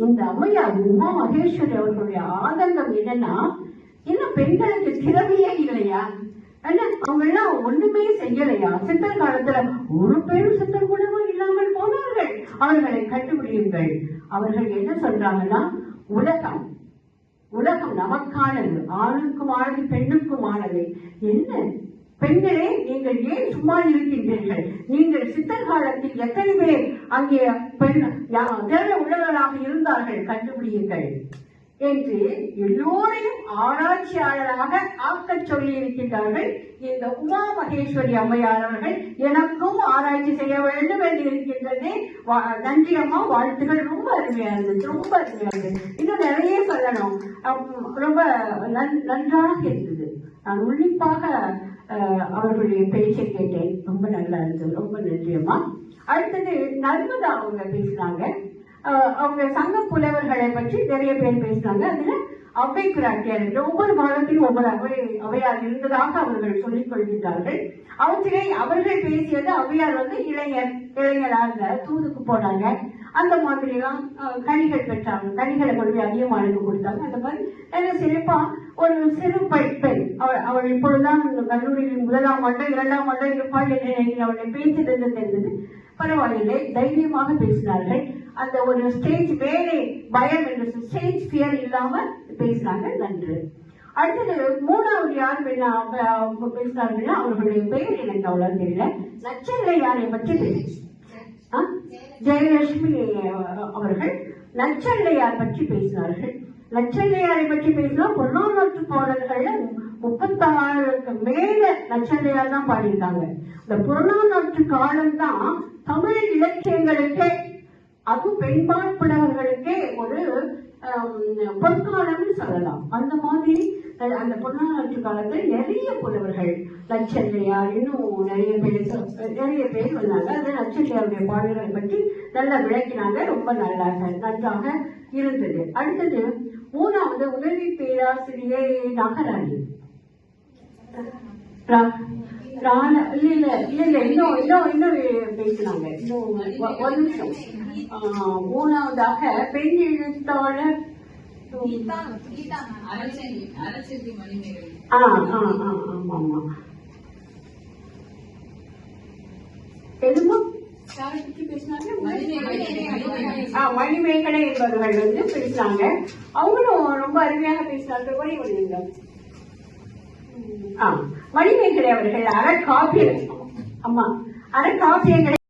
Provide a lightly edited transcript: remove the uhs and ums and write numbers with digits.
இந்த அம்மையார் உமா மகேஸ்வரி அவர்களுடைய ஆதங்கம் என்னன்னா, இன்னும் பெண்களுக்கு திறமையே இல்லையா? அவங்க எல்லாம் ஒண்ணுமே செய்யலையா? சித்தர் காலத்துல ஒரு பேரும் சித்தர் கூடவும் இல்லாமல் போனார்கள். அவர்களை கண்டுபிடியுங்கள். அவர்கள் என்ன சொல்றாங்கன்னா, உலகம் நமக்கானது, ஆணுக்குமானது, பெண்ணுக்குமானது. என்ன பெண்களே, நீங்கள் ஏன் சும்மா இருக்கின்றீர்கள்? நீங்கள் சித்தர் காலத்தில் எத்தனை பேர் அங்கே பெண் திறமை உள்ளவர்களாக இருந்தார்கள், கண்டுபிடியுங்கள் என்று எல்லோரையும் ஆராய்ச்சியாளராக ஆக்கச் சொல்லி இருக்கின்றார்கள் இந்த உமா மகேஸ்வரி அம்மையார் அவர்கள். எனக்கும் ஆராய்ச்சி செய்ய வேண்டும் என்று இருக்கின்றது. நன்றி அம்மா, வாழ்த்துகள். ரொம்ப அருமையா இருந்துச்சு, ரொம்ப அருமையா இருந்தது. இன்னும் நிறைய சொல்லணும். ரொம்ப நன்றாக இருந்தது. நான் உன்னிப்பாக அவர்களுடைய பேச்சை கேட்டேன். ரொம்ப நல்லா இருந்தது. ரொம்ப நன்றி அம்மா. அடுத்தது நர்மதா அவங்க பேசினாங்க. அவங்க சங்க புலவர்களை பற்றி நிறைய பேர் பேசினாங்க. அதுல அவை பிராட்டியார் ஒவ்வொரு மாதத்திலும் ஒவ்வொரு அவையார் இருந்ததாக அவர்கள் சொல்லிக் கொள்கின்றார்கள். அவற்றிலே அவர்கள் பேசியது, அவையார் இளைஞராக தூதுக்கு போனாங்க. அந்த மாதிரி எல்லாம் கனிகள் பெற்றாங்க. கனிகளை கொண்டு அதிகமானது கொடுத்தாங்க. அந்த மாதிரி சிறப்பா ஒரு சிறு பெண் அவள் இப்பொழுதுதான் கல்லூரியில் 1ஆம் ஆண்டு 2ஆம் ஆண்டு இருப்பாள் என்று அவளுடைய பேச்சிலிருந்து தெரிந்தது. பரவாயில்லை, தைரியமாக பேசினார்கள். அந்த ஒரு ஸ்டேஜ் வேலை பயம் என்று ஸ்டேஜ் ஃபியர் இல்லாம பேசினாங்க. நன்று. அடுத்தது 3வது யார் பேசினார்கள்னா, அவர்களுடைய பெயர் எனக்கு அவ்வளவு தெரியல. நச்சல்லையாரை பற்றி ஜெயலட்சுமி அவர்கள் நச்சல்லையார் பற்றி பேசினார்கள். நச்சல்லையாரை பற்றி பேசினா புறநானூற்று பாடல்கள்ல 36க்கு மேல நச்சல்லையார் தான் பாடியிருக்காங்க. இந்த புறநானூற்று காலம் தான் தமிழ் இலக்கியங்களுக்கே, அதுவும் பெண்பால் புலவர்களுக்கே ஒரு பொற்காலம்னு சொல்லலாம். அந்த மாதிரி அந்த புறநானூற்று காலத்தில் நிறைய புலவர்கள், நச்சல்லையார், இன்னும் நிறைய பேர் வந்தாங்க. அது நச்சல்லையாருடைய பாடல்களை பற்றி நல்லா விளக்கினாங்க. ரொம்ப நன்றாக இருந்தது. அடுத்தது 3வது உதவி பேராசிரியை நாகராணி. இன்னும் பேசினாங்க. இன்னும் ஒரு நிமிஷம். 3வதாக பெண் எழுத்தாளர் மணிமேகலை என்பவர்கள் பேசினாங்க. அவங்களும் ரொம்ப அருமையாக பேசினார்கள். மணிமேகலை அவர்கள் அறக்காப்பியங்கள்